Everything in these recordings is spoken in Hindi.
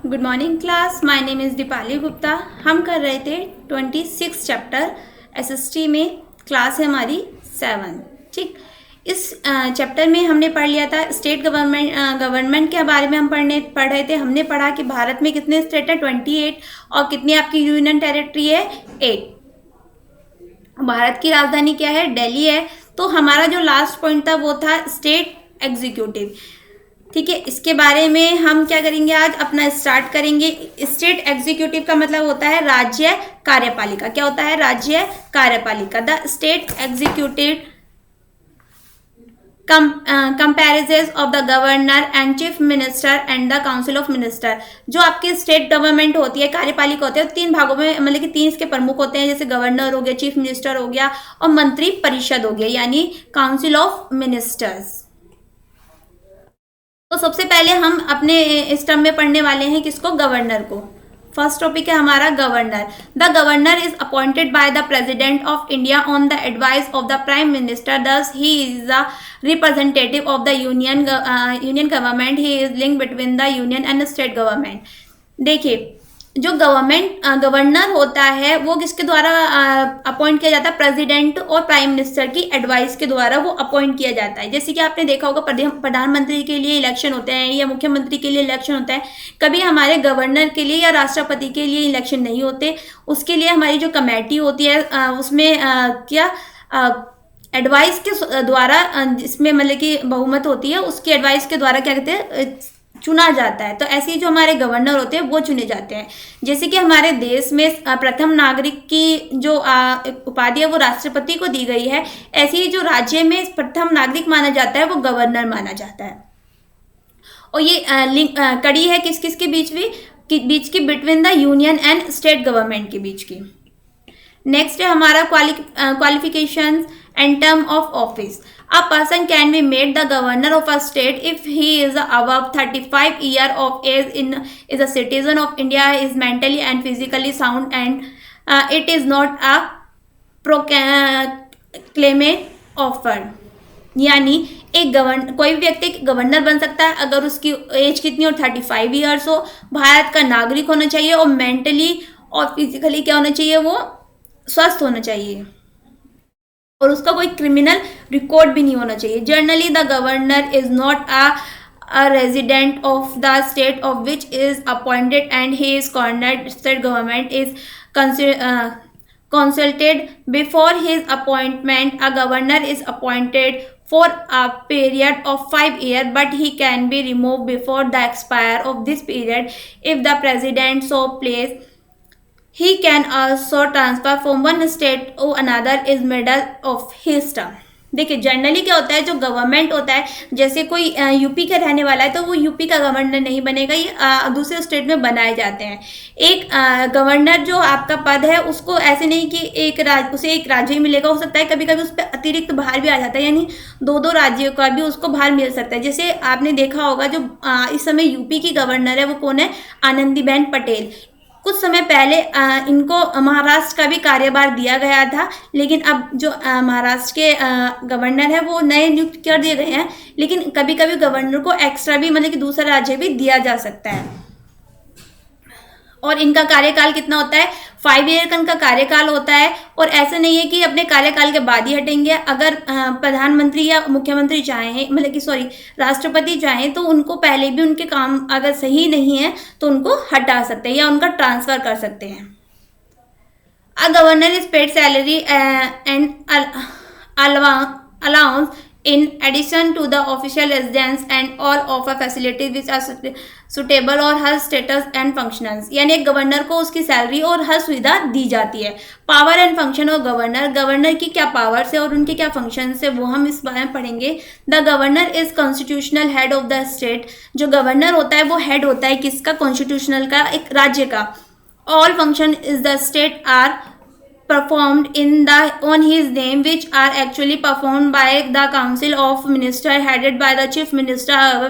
Good morning class, my name is Deepali Gupta. हम कर रहे थे 26 चैप्टर एसएसटी में। क्लास है हमारी 7। ठीक, इस चैप्टर में हमने पढ़ लिया था स्टेट गवर्नमेंट के बारे में। हम पढ़ रहे थे। हमने पढ़ा कि भारत में कितने स्टेट है 28 और कितनी आपकी यूनियन टेरिटरी है 8। भारत की राजधानी क्या है? दिल्ली है। तो हमारा जो लास्ट पॉइंट था वो था स्टेट एग्जीक्यूटिव। ठीक है, इसके बारे में हम क्या करेंगे, आज अपना स्टार्ट करेंगे। स्टेट एग्जीक्यूटिव का मतलब होता है राज्य कार्यपालिका। क्या होता है? राज्य कार्यपालिका। The state executive comparison of the governor and chief minister and the council of minister. जो आपकी स्टेट गवर्नमेंट होती है, कार्यपालिका होती है, तीन भागों में, मतलब कि तीन इसके प्रमुख होते हैं, जैसे गवर्नर हो गया, चीफ मिनिस्टर हो गया और मंत्री परिषद हो गया, यानी काउंसिल ऑफ मिनिस्टर्स। तो सबसे पहले हम अपने इस टर्म में पढ़ने वाले हैं किसको? गवर्नर को। फर्स्ट टॉपिक है हमारा governor. The governor is appointed by the president of India on the advice of the prime minister. Thus he is the representative of the union government. He is link between the union and state government. देखिए, जो गवर्नर होता है वो किसके द्वारा अपॉइंट किया जाता है? प्रेसिडेंट और प्राइम मिनिस्टर की एडवाइस के द्वारा वो अपॉइंट किया जाता है। जैसे कि आपने देखा होगा प्रधानमंत्री के लिए इलेक्शन होते हैं या मुख्यमंत्री के लिए इलेक्शन होता है। कभी हमारे गवर्नर के लिए या राष्ट्रपति के लिए इलेक्शन नहीं होते। उसके लिए हमारी जो कमेटी होती है उसमें क्या एडवाइस के द्वारा, जिसमें मतलब कि बहुमत होती है, उसकी एडवाइस के द्वारा क्या कहते हैं, चुना जाता है। तो ऐसे जो हमारे गवर्नर होते हैं वो चुने जाते हैं। जैसे कि हमारे देश में प्रथम नागरिक की जो उपाधि है वो राष्ट्रपति को दी गई है, ऐसे ही जो राज्य में प्रथम नागरिक माना जाता है वो गवर्नर माना जाता है। और ये कड़ी है किस किस के बीच की between the union and state government के बीच की। नेक्स्ट है हमारा qualification and term of office. A person can be made the governor of a state if he is above 35 year of age, is a citizen of India, is mentally and physically sound, and it is not a proclamation offer। यानी कोई भी व्यक्ति गवर्नर बन सकता है अगर उसकी एज कितनी हो, 35 ईयर्स हो, भारत का नागरिक होना चाहिए और मेंटली और फिजिकली क्या होना चाहिए, वो स्वस्थ होना चाहिए और उसका कोई क्रिमिनल रिकॉर्ड भी नहीं होना चाहिए। Generally the governor is not a resident of the state of which is appointed and he is cornered. State government is consulted before his appointment। A governor is appointed for a period of 5 years, but he can be removed before the expire of this period if the president so please। He can also transfer from one state to another is middle of his term। देखिए, जनरली क्या होता है, जो गवर्नमेंट होता है, जैसे कोई यूपी का रहने वाला है तो वो यूपी का गवर्नर नहीं बनेगा, ये दूसरे स्टेट में बनाए जाते हैं। एक गवर्नर जो आपका पद है उसको ऐसे नहीं कि उसे एक राज्य ही मिलेगा, हो सकता है कभी कभी उस पर अतिरिक्त भार भी आ जाता है, यानी दो राज्यों का भी उसको भार मिल सकता है। जैसे आपने देखा होगा जो इस समय यूपी की गवर्नर है वो कौन है? आनंदीबेन पटेल। कुछ समय पहले इनको महाराष्ट्र का भी कार्यभार दिया गया था, लेकिन अब जो महाराष्ट्र के गवर्नर है वो नए नियुक्त कर दिए गए हैं, लेकिन कभी कभी गवर्नर को एक्स्ट्रा भी, मतलब कि दूसरा राज्य भी दिया जा सकता है। और इनका कार्यकाल कितना होता है? 5 ईयर का इनका कार्यकाल होता है। और ऐसा नहीं है कि अपने कार्यकाल के बाद ही हटेंगे। अगर प्रधानमंत्री या मुख्यमंत्री चाहें, मतलब कि राष्ट्रपति चाहें, तो उनको पहले भी उनके काम अगर सही नहीं है तो उनको हटा सकते हैं या उनका ट्रांसफर कर सकते हैं। A governor is paid salary and allowance in addition to the official residence and all of the facilities which are suitable और हर status and functions। यानी एक गवर्नर को उसकी सैलरी और हर सुविधा दी जाती है। Power and function of governor की क्या पावर्स है और उनके क्या फंक्शन है वो हम इस बारे में पढ़ेंगे। The governor is constitutional head of the state. जो गवर्नर होता है वो हेड होता है किसका? कॉन्स्टिट्यूशनल का, एक राज्य का। All function is the state are performed on his name, which are actually performed by the council of minister headed by the chief minister। However,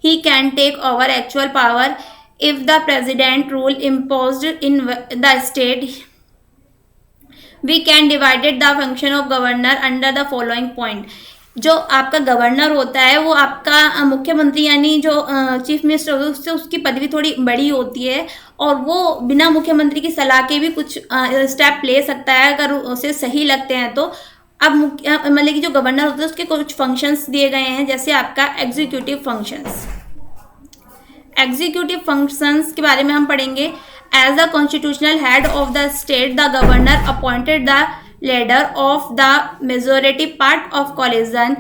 he can take over actual power if the president rule imposed in the state। We can divide the function of governor under the following point। जो आपका गवर्नर होता है वो आपका मुख्यमंत्री यानी जो चीफ मिनिस्टर होता है उससे उसकी पदवी थोड़ी बड़ी होती है, और वो बिना मुख्यमंत्री की सलाह के भी कुछ स्टेप ले सकता है अगर उसे सही लगते हैं तो। अब मतलब कि जो गवर्नर होता है उसके कुछ फंक्शंस दिए गए हैं, जैसे आपका एग्जीक्यूटिव फंक्शंस। एग्जीक्यूटिव फंक्शंस के बारे में हम पढ़ेंगे। As the constitutional head of the state, the governor appointed the leader of the majority part of coalition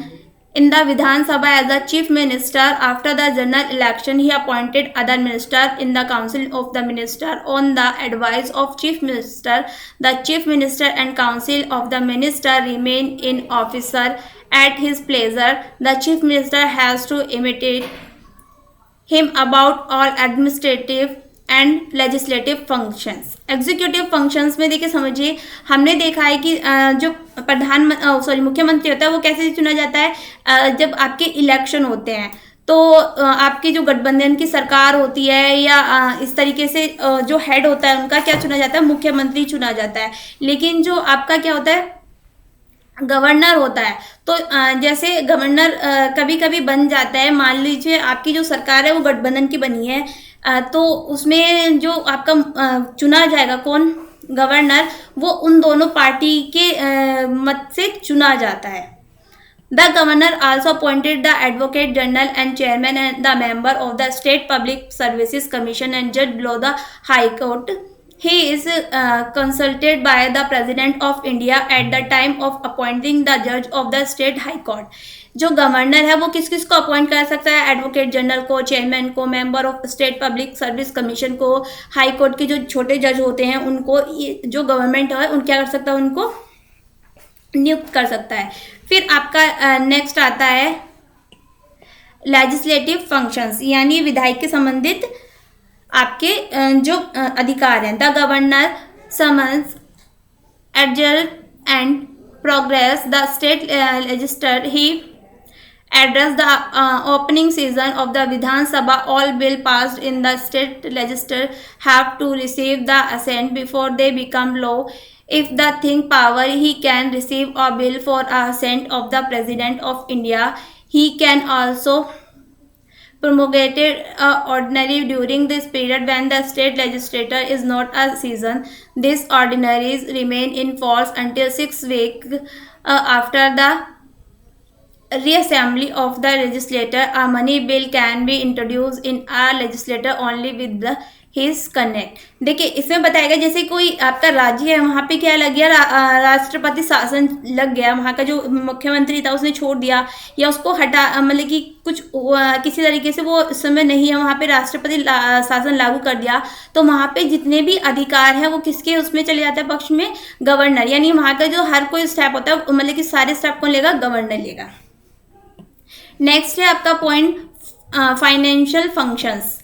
in the Vidhan Sabha as the chief minister. After the general election, he appointed other minister in the council of the minister on the advice of chief minister. The chief minister and council of the minister remain in office at his pleasure. The chief minister has to imitate him about all administrative and legislative functions. Executive functions में देखिए समझिए, हमने देखा है कि जो मुख्यमंत्री होता है वो कैसे चुना जाता है, जब आपके इलेक्शन होते हैं तो आपकी जो गठबंधन की सरकार होती है या इस तरीके से जो हेड होता है उनका क्या चुना जाता है, मुख्यमंत्री चुना जाता है। लेकिन जो आपका क्या होता है, गवर्नर होता है, तो जैसे गवर्नर कभी कभी बन जाता है, मान लीजिए आपकी जो सरकार है वो गठबंधन की बनी है, तो उसमें जो आपका चुना जाएगा कौन, गवर्नर, वो उन दोनों पार्टी के मत से चुना जाता है। The governor also appointed the advocate general and chairman and the member of the state public services commission and जज below the high court. He is consulted by the President of India at the time of appointing the judge of the state high court. जो गवर्नर है वो किस किस को अपॉइंट कर सकता है, एडवोकेट जनरल को, चेयरमैन को, member of state public service commission को, हाई कोर्ट के जो छोटे जज होते हैं उनको, ये जो गवर्नमेंट है उन क्या कर सकता है, उनको नियुक्त कर सकता है। फिर आपका नेक्स्ट आता है लेजिस्लेटिव फंक्शंस, यानी विधायक के संबंधित आपके जो अधिकार हैं। The governor summons adjourn and progress the state legislature, he address the opening season of the Vidhan Sabha. All bill passed in the state legislature have to receive the assent before they become law. If the thing power, he can receive a bill for assent of the President of India. He can also promulgated ordinary during this period when the state legislature is not a season. These ordinaries remain in force until 6 weeks after the reassembly of the legislature. A money bill can be introduced in a legislature only with his connect. देखिए इसमें बताएगा जैसे कोई आपका राज्य है, वहाँ पे क्या लग गया, राष्ट्रपति शासन लग गया, वहाँ का जो मुख्यमंत्री था उसने छोड़ दिया या उसको हटा, मतलब कि कुछ किसी तरीके से वो उस समय नहीं है, वहाँ पे राष्ट्रपति शासन लागू कर दिया, तो वहाँ पे जितने भी अधिकार हैं वो किसके उसमें चले जाते हैं, पक्ष में गवर्नर। यानी वहाँ का जो हर कोई स्टेप होता है मतलब कि सारे स्टेप कौन लेगा, गवर्नर लेगा। नेक्स्ट है आपका point financial functions.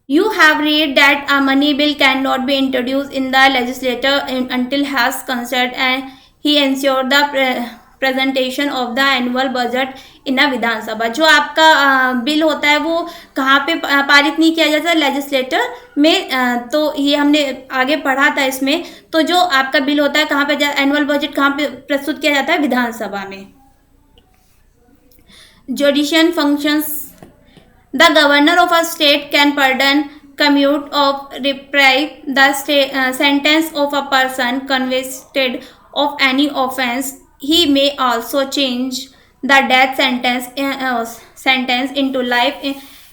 You have read that a money bill cannot be introduced in the legislature until has consent, and he ensured the presentation of the annual budget in a Vidhan Sabha. जो आपका बिल होता है वो कहाँ पे पारित नहीं किया जाता, लेजिस्लेटर में, तो ये हमने आगे पढ़ा था इसमें। तो जो आपका बिल होता है कहाँ पे, एनुअल बजट कहाँ पे प्रस्तुत किया जाता है, विधान सभा में। Judicial functions. The governor of a state can pardon, commute of reprieve the sentence of a person convicted of any offence. He may also change the death sentence into life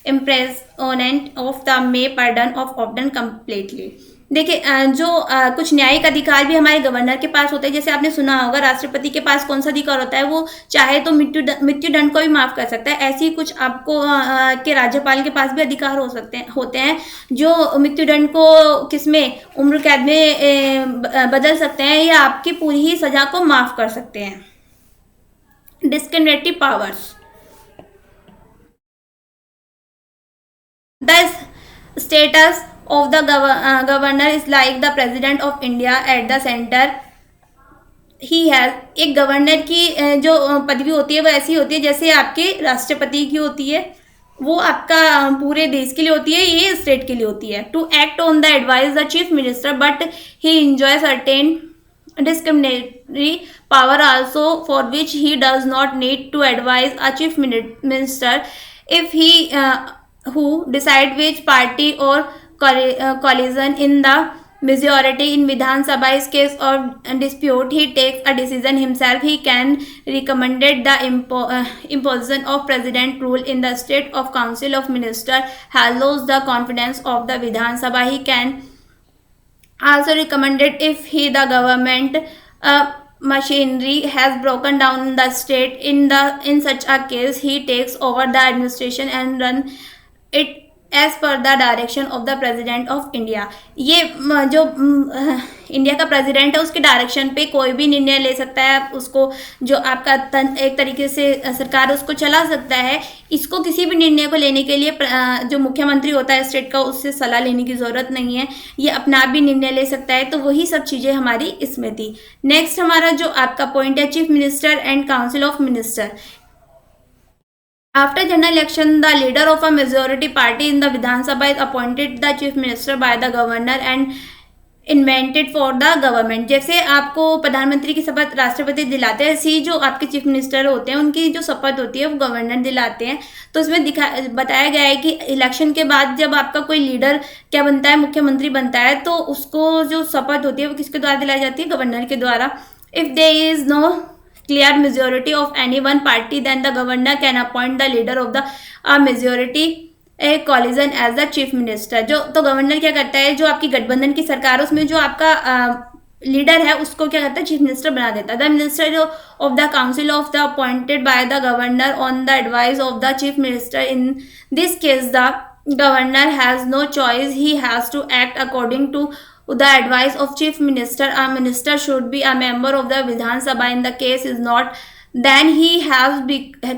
imprisonment of the may pardon of often completely. देखिए जो कुछ न्यायिक अधिकार भी हमारे गवर्नर के पास होते हैं। जैसे आपने सुना होगा राष्ट्रपति के पास कौन सा अधिकार होता है, वो चाहे तो मृत्यु दंड को भी माफ कर सकता है। ऐसे ही कुछ आपको के राज्यपाल के पास भी अधिकार होते हैं जो मृत्यु दंड को किसमें, उम्र कैद में बदल सकते हैं या आपकी पूरी ही सजा को माफ कर सकते हैं। Discriminatory powers. The status of the governor is like the president of India at the center. He has, एक गवर्नर की जो पदवी होती है वो ऐसी होती है जैसे आपके राष्ट्रपति की होती है, वो आपका पूरे देश के लिए होती है, ये स्टेट के लिए होती है। To act on the advice the chief minister but he enjoy certain discriminatory power also, for which he does not need to advise a chief minister if he who decide which party or coalition in the majority in Vidhan Sabha is case of dispute. He takes a decision himself. He can recommended the imposition of president rule in the state of council of minister has lost the confidence of the Vidhan Sabha. He can also recommended if he the government machinery has broken down in the state. In such a case he takes over the administration and run it as per the direction of the president of India. ये जो इंडिया का प्रेजिडेंट है उसके डायरेक्शन पे कोई भी निर्णय ले सकता है. उसको जो आपका एक तरीके से सरकार उसको चला सकता है. इसको किसी भी निर्णय को लेने के लिए जो मुख्यमंत्री होता है स्टेट का उससे सलाह लेने की ज़रूरत नहीं है. ये अपना आप भी निर्णय ले सकता है. तो वही सब चीज़ें हमारी इसमें थी. नेक्स्ट हमारा जो आपका पॉइंट है chief minister and council of minister. After general election, the leader of a majority party in the Vidhan Sabha is appointed the chief minister by the governor and invented for the government. जैसे आपको प्रधानमंत्री की शपथ राष्ट्रपति दिलाते हैं, ऐसे ही जो आपके चीफ मिनिस्टर होते हैं उनकी जो शपथ होती है वो गवर्नर दिलाते हैं. तो उसमें बताया गया है कि इलेक्शन के बाद जब आपका कोई लीडर क्या बनता है, मुख्यमंत्री बनता है, तो उसको जो शपथ होती है वो किसके द्वारा दिलाई जाती है, गवर्नर के द्वारा. If there is no clear majority of any one party, then the governor can appoint the leader of the majority a coalition as the chief minister. जो तो गवर्नर क्या करता है, जो आपकी गठबंधन की सरकार उसमें जो आपका लीडर है उसको क्या करता है, चीफ मिनिस्टर बना देता है. The minister of the council of the appointed by the governor on the advice of the chief minister. In this case the governor has no choice, he has to act according to the advice of chief minister. A minister should be a member of the Vidhan Sabha. In the case is not, then he has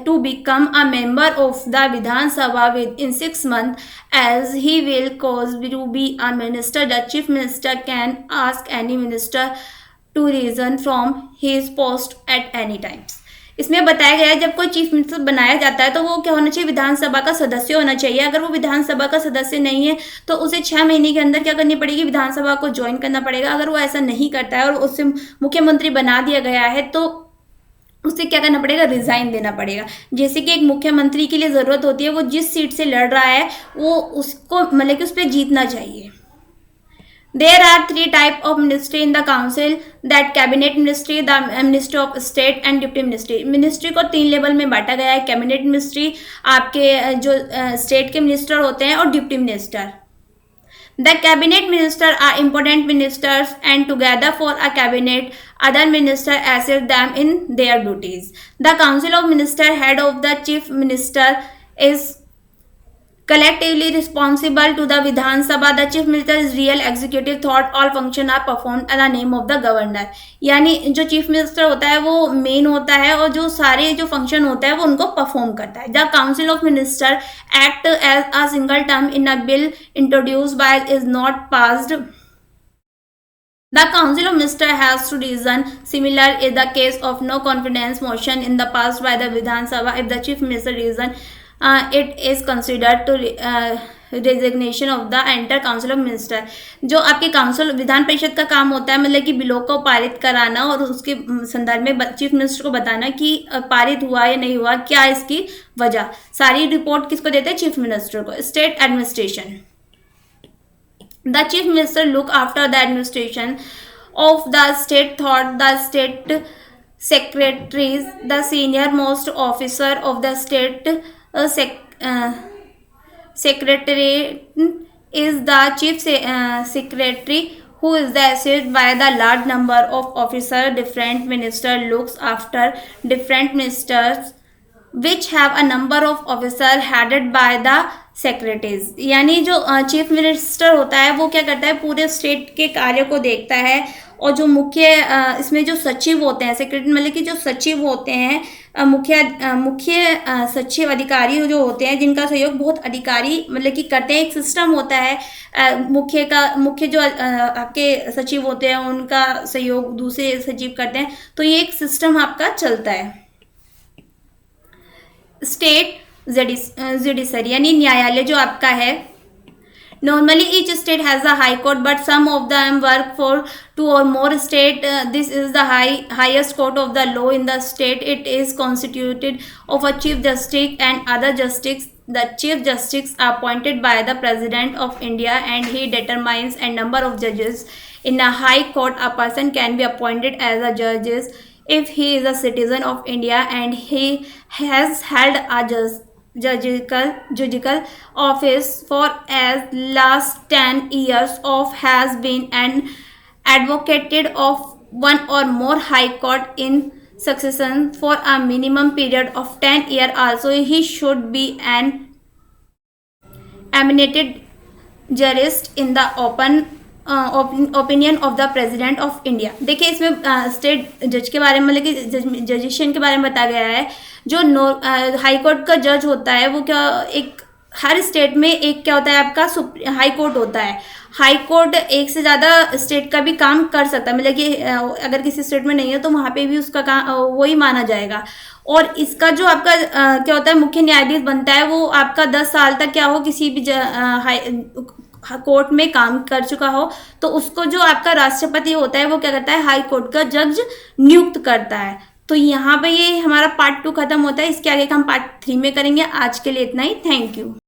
to become a member of the Vidhan Sabha within 6 months, as he will cause to be a minister. The chief minister can ask any minister to resign from his post at any time. इसमें बताया गया है जब कोई चीफ मिनिस्टर बनाया जाता है तो वो क्या होना चाहिए, विधानसभा का सदस्य होना चाहिए. अगर वो विधानसभा का सदस्य नहीं है तो उसे 6 महीने के अंदर क्या करनी पड़ेगी, विधानसभा को ज्वाइन करना पड़ेगा. अगर वो ऐसा नहीं करता है और उससे मुख्यमंत्री बना दिया गया है तो उसे क्या करना पड़ेगा, रिजाइन देना पड़ेगा. जैसे कि एक मुख्यमंत्री के लिए ज़रूरत होती है वो जिस सीट से लड़ रहा है वो उसको मतलब कि उस पर जीतना चाहिए. There are 3 types of ministry in the council, that cabinet ministry, the ministry of state and deputy ministry. Ministry को 3 लेवल में बांटा गया है. कैबिनेट मिनिस्ट्री आपके जो स्टेट के मिनिस्टर होते हैं और deputy minister. The cabinet minister are important ministers and together for a cabinet, other minister assist them in their duties. The council of minister, head of the chief minister, is collectively responsible to the Vidhan Sabha. The chief minister is real executive thought. All function are performed in the name of the governor. यानी जो चीफ मिनिस्टर होता है वो मेन होता है और जो सारे जो फंक्शन होता है वो उनको परफॉर्म करता है. The council of minister act as a single term in a bill introduced by is not passed. The Council of Ministers has to reason. Similar is the case of no confidence motion in the passed by the Vidhan Sabha. If the chief minister reason, it is considered to resignation of the enter council of minister. जो आपके काउंसिल विधान परिषद का काम होता है मतलब कि बिलों को पारित कराना और उसके संदर्भ में चीफ मिनिस्टर को बताना कि पारित हुआ या नहीं हुआ, क्या इसकी वजह. सारी रिपोर्ट किसको देते हैं, चीफ मिनिस्टर को. State administration. The chief minister look after the administration of the state thought the state secretaries, the senior most officer of the state secretary is the chief secretary, who is assisted by the large number of officers. Different minister looks after different ministers which have a number of officers headed by the secretaries. यानी जो चीफ मिनिस्टर होता है वो क्या करता है, पूरे स्टेट के कार्य को देखता है और जो मुख्य इसमें जो सचिव होते हैं, सेक्रेटरी मतलब कि जो सचिव होते हैं, मुख्य सचिव अधिकारी जो होते हैं जिनका सहयोग बहुत अधिकारी मतलब कि करते हैं. एक सिस्टम होता है मुख्य जो आपके सचिव होते हैं उनका सहयोग दूसरे सचिव करते हैं. तो ये एक सिस्टम आपका चलता है. स्टेट जुडिशरी यानी न्यायालय जो आपका है, Normally, each state has a high court, but some of them work for two or more state. This is the highest court of the law in the state. It is constituted of a chief justice and other justices. The chief justice are appointed by the president of India, and he determines a number of judges. In a high court, a person can be appointed as a judge if he is a citizen of India and he has held a judicial office for as last 10 years of has been an advocate of one or more high court in succession for a minimum period of 10 years. Also, he should be an eminent jurist in the opinion of the president of India. देखिए इसमें स्टेट जज के बारे में मतलब कि जजिशन के बारे में बताया गया है। जो हाई कोर्ट का जज होता है वो क्या एक हर स्टेट में एक क्या होता है आपका हाई कोर्ट होता है। हाई कोर्ट एक से ज़्यादा स्टेट का भी काम कर सकता है, मतलब कि अगर किसी स्टेट में नहीं है तो वहाँ पे भी उसका काम वही माना जाएगा। और इसका जो आपका क्या होता है मुख्य न्यायाधीश बनता है वो आपका 10 साल तक क्या हो किसी भी कोर्ट में काम कर चुका हो, तो उसको जो आपका राष्ट्रपति होता है वो क्या करता है हाई कोर्ट का जज नियुक्त करता है। तो यहाँ पे ये हमारा पार्ट 2 खत्म होता है। इसके आगे का हम पार्ट 3 में करेंगे। आज के लिए इतना ही। Thank you.